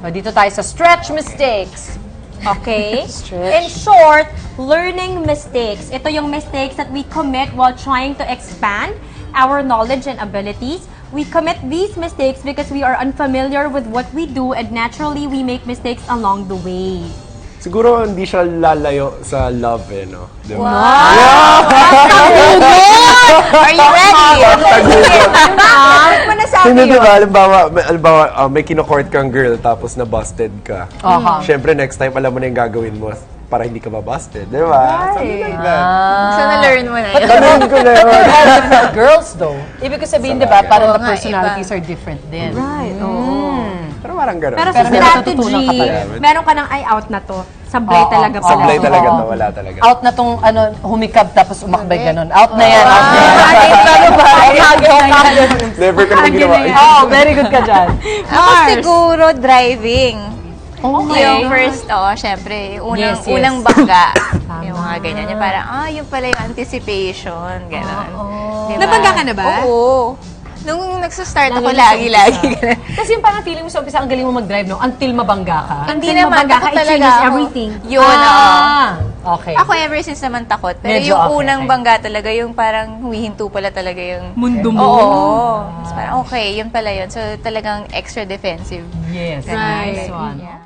O, dito tayo sa stretch mistakes. Okay? Stretch. In short, learning mistakes. Ito yung mistakes that we commit while trying to expand our knowledge and abilities. We commit these mistakes because we are unfamiliar with what we do and naturally we make mistakes along the way. Siguro hindi siya lalayo sa love eh, no? Di ba? Are you ready? Ano mo nasabi Hindi, di yun? ba? Halimbawa, may kino-court kang girl tapos na-busted ka. Siyempre, next time, alam mo na yung gagawin mo para hindi ka ma-busted. Di ba? Something like that. So, na-learn mo na yun. Tanong ko na yun. But how different girls though? Ibig ko sabihin, di ba, parang the Oo nga, personalities are different din. Right, oo. Pero parang gano'n. Pero sa Pero may natututunan ka strategy, talaga. meron ka ng ay out na to. Sablay Oo, talaga pala. Sablay Oo. talaga to, wala talaga. Out na tong humikab tapos umakbay ganun. Out na yan, out na yan. Ano ba? Never ko naman ginawa. Oh, very good ka dyan. Ako siguro driving. Okay. Yung first, syempre, yung Yes, yes. unang bangga. Yung mga ganyan. Yung parang, yung pala yung anticipation. Ganon. Diba? Nabangga ka na ba? Oo. Nung nagsa-start Lalo ako, na sa lagi-lagi. umpisa. Kasi yung parang feeling mo sa umpisa, ang galing mo mag-drive, no? Until mabangga ka. Hindi Until naman, mabangga takot ka, it talaga changes ako. everything. Yun, Okay. Ako ever since naman takot. Pero Medyo yung okay, unang okay. bangga talaga, yung parang humihinto pala talaga yung... Mundo mo. Oo. Tapos parang, okay, yun pala yun. So talagang extra defensive. Yes, Right. nice one. Yeah.